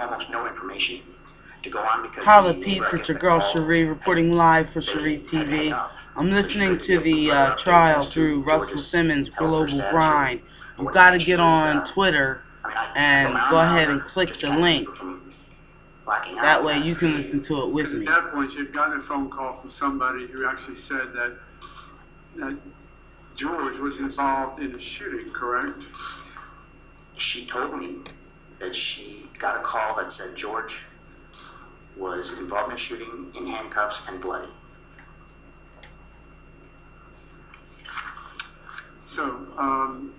almost no information to go on because Holla Peeps, it's your girl Schee reporting live for SchreeTV. I'm listening to the trial through Russell Simmons' Global Grind. You gotta get on Twitter and go ahead and click the link. That way you can listen to it with me. At that point, you've gotten a phone call from somebody who actually said that George was involved in a shooting, correct? She told me that she got a call that said George was involved in a shooting, in handcuffs and bloody. So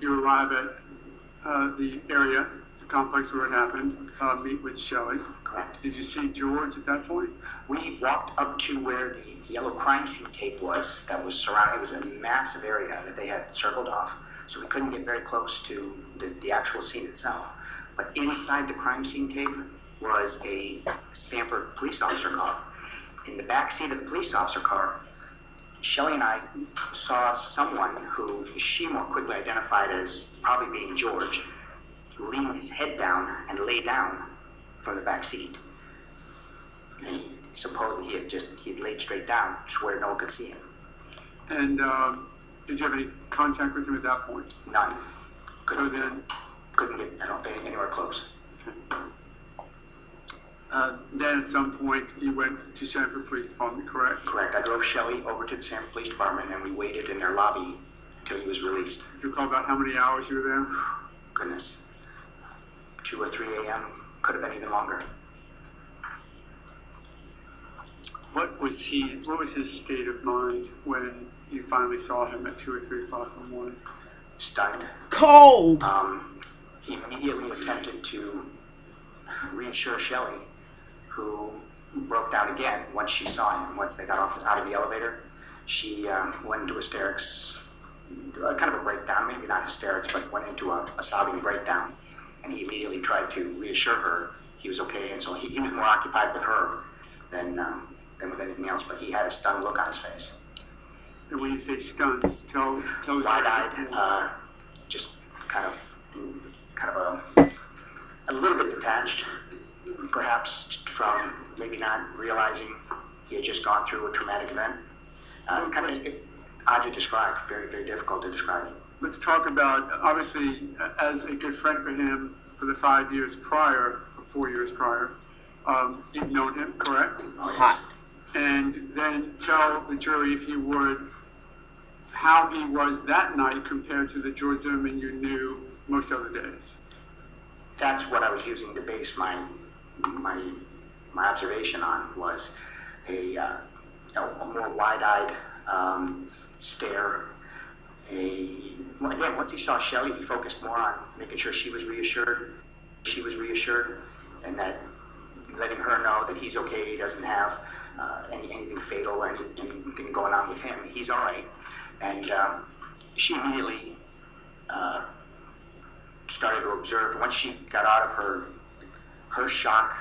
you arrive at the area, the complex where it happened, meet with Shelley. Correct. Did you see George at that point? We walked up to where the yellow crime scene tape was that was surrounded. It was a massive area that they had circled off, so we couldn't get very close to the actual scene itself. But inside the crime scene tape was a Stanford police officer car. In the back seat of the police officer car, Shelley and I saw someone who she more quickly identified as probably being George, lean his head down and lay down from the back seat. And supposedly he had laid straight down to where no one could see him. And did you have any contact with him at that point? None. So then? Couldn't get anywhere close. Then at some point you went to Stanford Police Department, correct? Correct. I drove Shelley over to the Stanford Police Department and we waited in their lobby until he was released. Do you recall about how many hours you were there? Goodness. 2 or 3 a.m. Could have been even longer. What was his state of mind when you finally saw him at 2 or 3 o'clock in the morning? Stunned. Cold! He immediately attempted to reassure Shelley, who broke down again once she saw him. Once they got out of the elevator, she went into hysterics, kind of a breakdown, maybe not hysterics, but went into a sobbing breakdown. And he immediately tried to reassure her he was okay, and so he was more occupied with her than with anything else, but he had a stunned look on his face. And when you say stunned, tell us. Wide-eyed, just kind of a little bit detached, perhaps from maybe not realizing he had just gone through a traumatic event. Kind of odd to describe, very, very difficult to describe. Let's talk about, obviously, as a good friend for him for the 5 years prior, or 4 years prior, you've known him, correct? Hot. And then tell the jury, if you would, how he was that night compared to the George Zimmerman you knew most other days. That's what I was using to base my observation on, was a more wide-eyed stare. Again, once he saw Shelley, he focused more on making sure she was reassured, and that letting her know that he's okay, he doesn't have anything fatal or anything going on with him, he's all right. And she immediately started to observe. Once she got out of her shock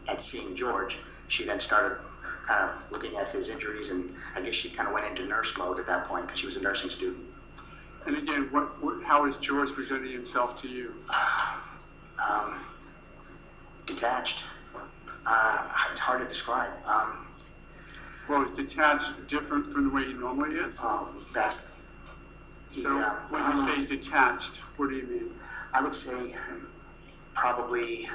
at seeing George, she then started kind of looking at his injuries, and I guess she kind of went into nurse mode at that point because she was a nursing student. And again, how is George presenting himself to you? Detached. It's hard to describe. Well, is detached different from the way he normally is? Vastly. So when you say detached, what do you mean? I would say probably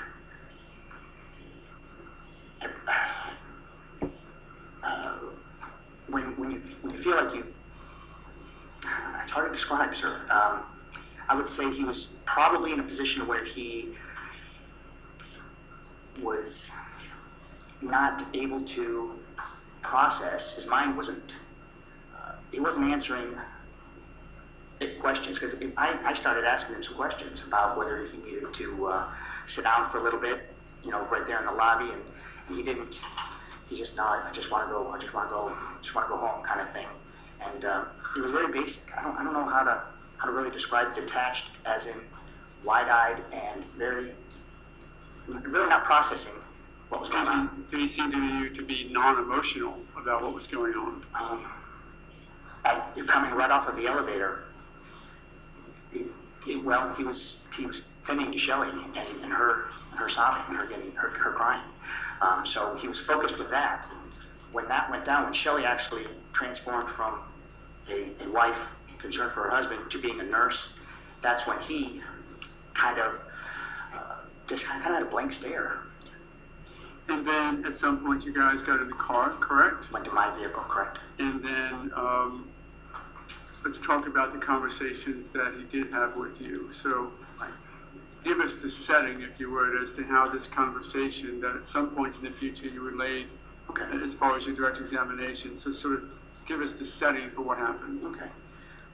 when you feel like it's hard to describe, sir. I would say he was probably in a position where he was not able to process. His mind wasn't. He wasn't answering questions, because I started asking him some questions about whether he needed to sit down for a little bit, right there in the lobby, and he didn't. He just, no, I just want to go home, kind of thing. And it was very basic. I don't know how to really describe detached, as in wide-eyed and really not processing what was going on. Did he seem to you to be non-emotional about what was going on? Coming right off of the elevator, he was tending to Shelley and her sobbing, her crying. So he was focused with that. When that went down, when Shelley actually transformed from a wife concerned for her husband to being a nurse, that's when he kind of just kind of had a blank stare. And then at some point you guys got in the car, correct? Went to my vehicle, correct. And then let's talk about the conversations that he did have with you. So give us the setting, if you would, as to how this conversation that at some point in the future you relayed as far as your direct examination. So sort of give us the setting for what happened. Okay.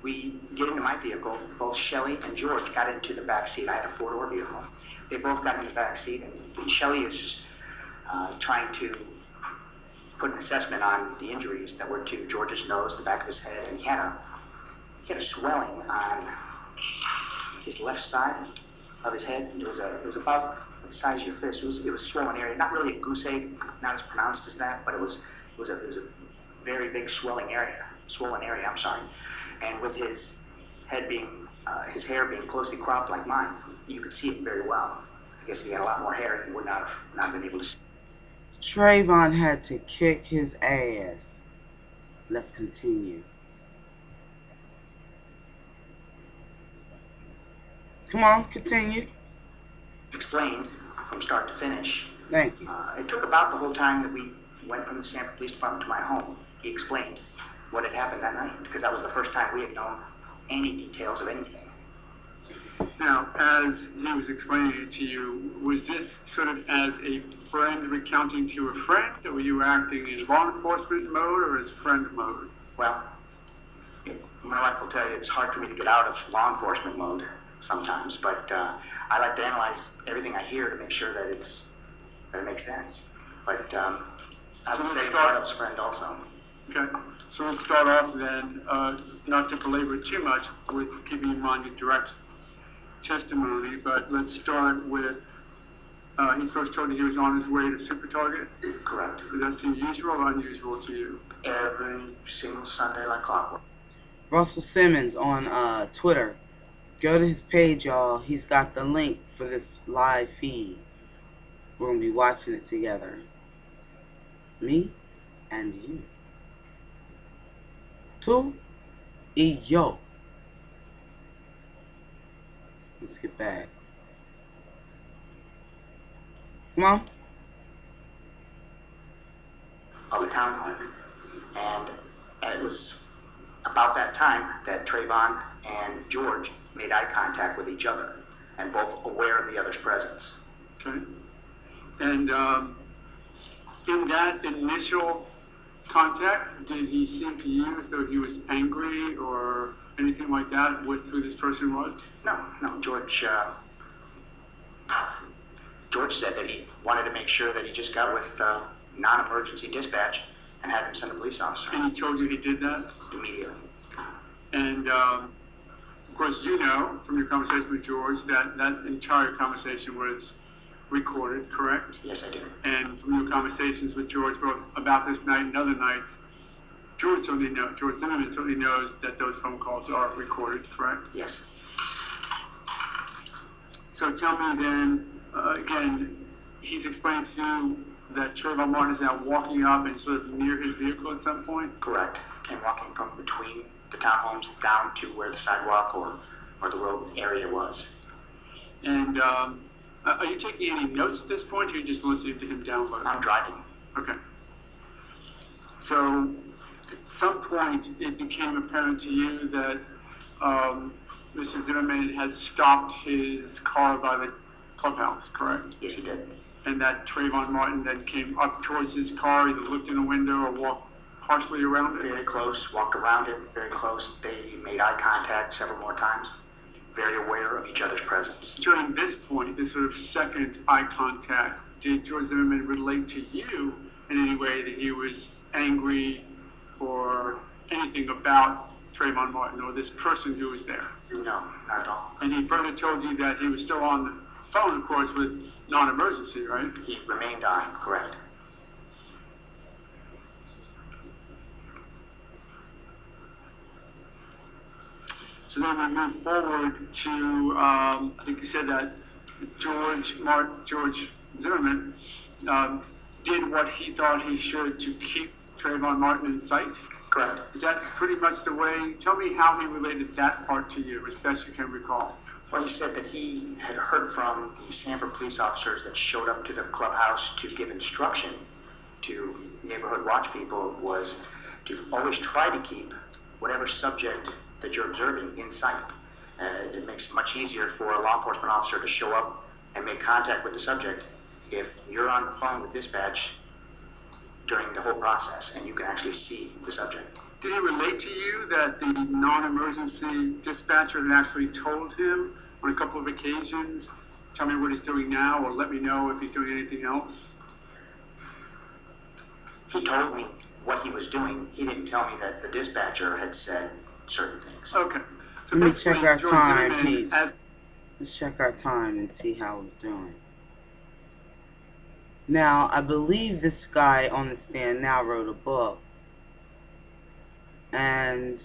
We get into my vehicle. Both Shelley and George got into the back seat. I had a four-door vehicle. They both got in the back seat, and Shelley is trying to put an assessment on the injuries that were to George's nose, the back of his head, and he had a swelling on his left side of his head. It was about the size of your fist. It was a swollen area, not really a goose egg, not as pronounced as that, but it was a very big swollen area. I'm sorry. And with his head being, his hair being closely cropped like mine, you could see it very well. I guess if he had a lot more hair, he would not have been able to see. Trayvon had to kick his ass. Let's continue. Come on, continue. Explained from start to finish. Thank you. It took about the whole time that we went from the Sanford Police Department to my home. He explained what had happened that night, because that was the first time we had known any details of anything. Now, as he was explaining it to you, was this sort of as a friend recounting to a friend, or were you acting in law enforcement mode or as friend mode? Well, my wife will tell you it's hard for me to get out of law enforcement mode sometimes, but I like to analyze everything I hear to make sure that it makes sense. But I would say part of his friend also. Okay, so let's start off then, not to belabor too much with keeping in mind your direct testimony, but let's start with, he first told you he was on his way to Super Target? Correct. Does that seem usual or unusual to you? Every single Sunday like clockwork. Russell Simmons on Twitter. Go to his page, y'all. He's got the link for this live feed. We're going to be watching it together. Me and you. Yo. Let's get back. Come on. Of the town home. And it was about that time that Trayvon and George made eye contact with each other, and both aware of the other's presence. Okay. And in that initial contact, did he seem to you as though he was angry or anything like that with who this person was? No. George said that he wanted to make sure that he just got with non-emergency dispatch and had him send a police officer. And he told you he did that? Immediately. And of course, you know from your conversation with George that that entire conversation was recorded, correct? Yes, I do. And from your conversations with George both about this night and other nights, George Zimmerman certainly knows that those phone calls are recorded, correct? Yes. So tell me then, again, he's explained to you that Trayvon Martin is now walking up and sort of near his vehicle at some point? Correct. And walking from between the townhomes down to where the sidewalk or the road area was. And are you taking any notes at this point, or are you just listening to him download? I'm driving. Okay. So at some point it became apparent to you that Mr. Zimmerman had stopped his car by the clubhouse, correct? Yes, he did. And that Trayvon Martin then came up towards his car, either looked in the window or walked partially around it? Very close, walked around it, very close. They made eye contact several more times, very aware of each other's presence. During this point, this sort of second eye contact, did George Zimmerman relate to you in any way that he was angry or anything about Trayvon Martin or this person who was there? No, not at all. And he further told you that he was still on the phone, of course, with non-emergency, right? He remained on, correct. So then we move forward to, I think you said that George Zimmerman did what he thought he should to keep Trayvon Martin in sight? Correct. Is that pretty much the way? Tell me how he related that part to you, as best you can recall. Well, he said that he had heard from the Stanford police officers that showed up to the clubhouse to give instruction to neighborhood watch people was to always try to keep whatever subject that you're observing in sight. It makes it much easier for a law enforcement officer to show up and make contact with the subject if you're on the phone with dispatch during the whole process and you can actually see the subject. Did he relate to you that the non-emergency dispatcher had actually told him on a couple of occasions, tell me what he's doing now or let me know if he's doing anything else? He told me what he was doing. He didn't tell me that the dispatcher had said certain things. Okay. So let me check our time, Pete. Let's check our time and see how we're doing. Now, I believe this guy on the stand now wrote a book. And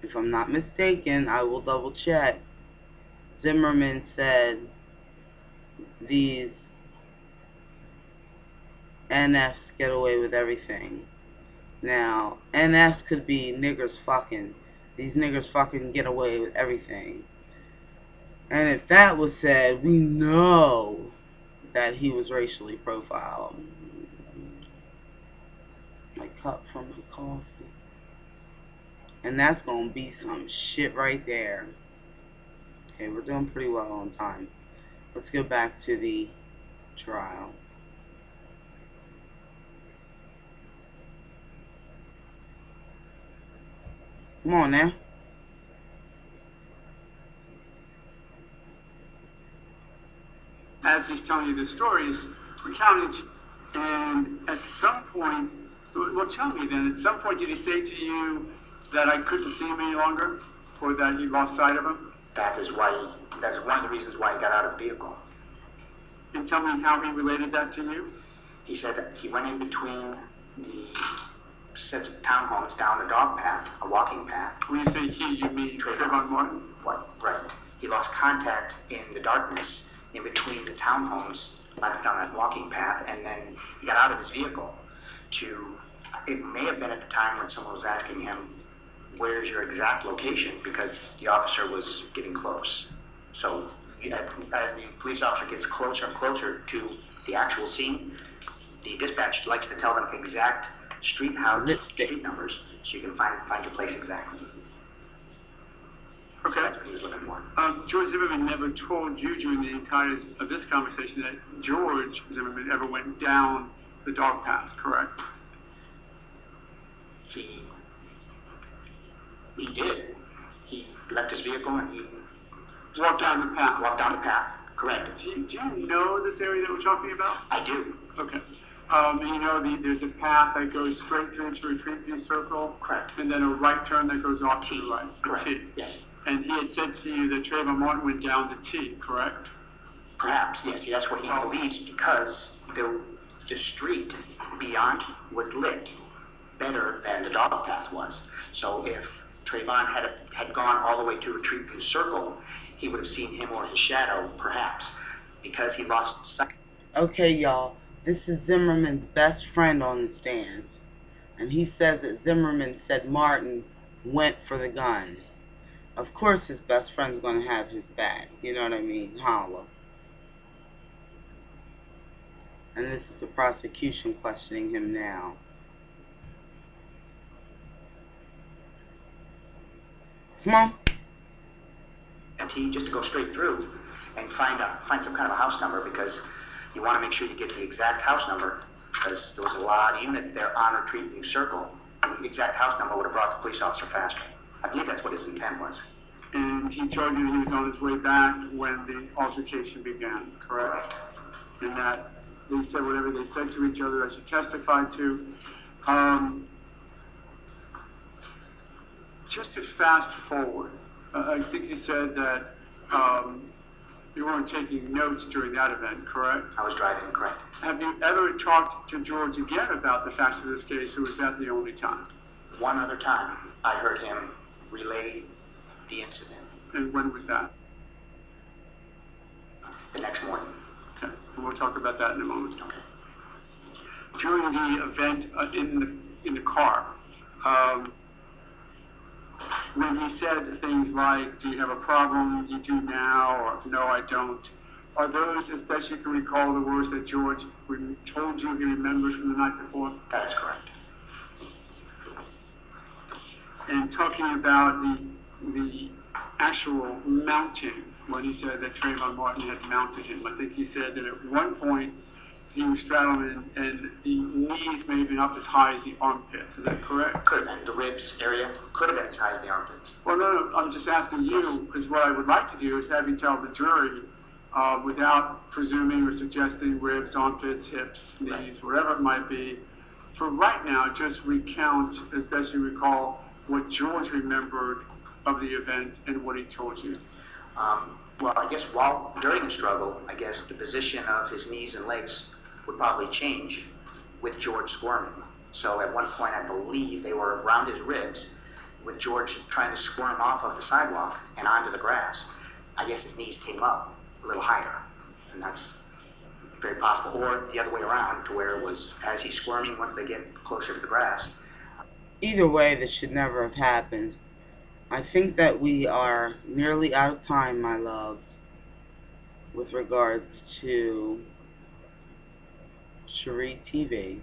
if I'm not mistaken, I will double check. Zimmerman said these NFs get away with everything. Now, NFs could be niggers fucking. These niggers fucking get away with everything. And if that was said, we know that he was racially profiled. My cup from my coffee. And that's gonna be some shit right there. Okay, we're doing pretty well on time. Let's go back to the trial. Come on now. As he's telling you the stories, recounted, and at some point, well, tell me then, at some point did he say to you that I couldn't see him any longer, or that you lost sight of him? That's one of the reasons why he got out of the vehicle. And tell me how he related that to you? He said that he went in between the sets of townhomes down the dog path, a walking path. When you say he, you mean Trayvon Martin? What? Right. He lost contact in the darkness in between the townhomes down that walking path, and then he got out of his vehicle it may have been at the time when someone was asking him, where's your exact location, because the officer was getting close. So as the police officer gets closer and closer to the actual scene, the dispatch likes to tell them exact street numbers, so you can find your place exactly. Okay. That's what he was looking for. George Zimmerman never told you during the entirety of this conversation that George Zimmerman ever went down the dog path, correct? He did. He left his vehicle and he walked down the path. Walked down the path, correct. Do you know this area that we're talking about? I do. Okay. You know, there's a path that goes straight through to a SchreeTV circle. Correct. And then a right turn that goes off to the right. Correct. T. Yes. And he had said to you that Trayvon Martin went down the T, correct? Perhaps, yes. That's what he believes, because the street beyond was lit better than the dog path was. So if Trayvon had gone all the way to a SchreeTV circle, he would have seen him or his shadow, perhaps, because he lost sight. Okay, y'all. This is Zimmerman's best friend on the stand. And he says that Zimmerman said Martin went for the gun. Of course his best friend's going to have his back. You know what I mean? Holla. And this is the prosecution questioning him now. Come on. And he just to go straight through and find some kind of a house number, because you want to make sure you get the exact house number, because there was a lot of units there on a SchreeTV circle. And the exact house number would have brought the police officer faster. I believe that's what his intent was. And he told you he was on his way back when the altercation began, correct? And that they said whatever they said to each other, as you testified to. Just to fast forward, I think you said that you weren't taking notes during that event, correct? I was driving, correct. Have you ever talked to George again about the facts of this case, or was that the only time? One other time, I heard him relay the incident. And when was that? The next morning. Okay, and we'll talk about that in a moment. Okay. During the event in the car, when he said things like, do you have a problem, you do now, or no, I don't, are those, as best you can recall, the words that George told you he remembers from the night before? That is correct. And talking about the actual mounting, when he said that Trayvon Martin had mounted him, I think he said that at one point he was straddling and the knees may have been up as high as the armpits. Is that correct? Could have been. The ribs area could have been as high as the armpits. Well, no, I'm just asking you, because what I would like to do is have you tell the jury, without presuming or suggesting ribs, armpits, hips, knees, whatever it might be, for right now, just recount, as best you recall, what George remembered of the event and what he told you. Well, I guess during the struggle, I guess the position of his knees and legs would probably change with George squirming. So at one point, I believe they were around his ribs, with George trying to squirm off of the sidewalk and onto the grass. I guess his knees came up a little higher, and that's very possible. Or the other way around, to where it was as he's squirming, once they get closer to the grass. Either way, this should never have happened. I think that we are nearly out of time, my love, with regards to SchreeTV.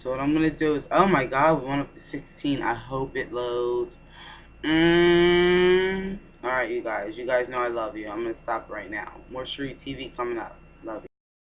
So what I'm going to do is, oh my god, we went up to 16. I hope it loads. Alright, you guys know I love you. I'm going to stop right now. More SchreeTV coming up. Love you.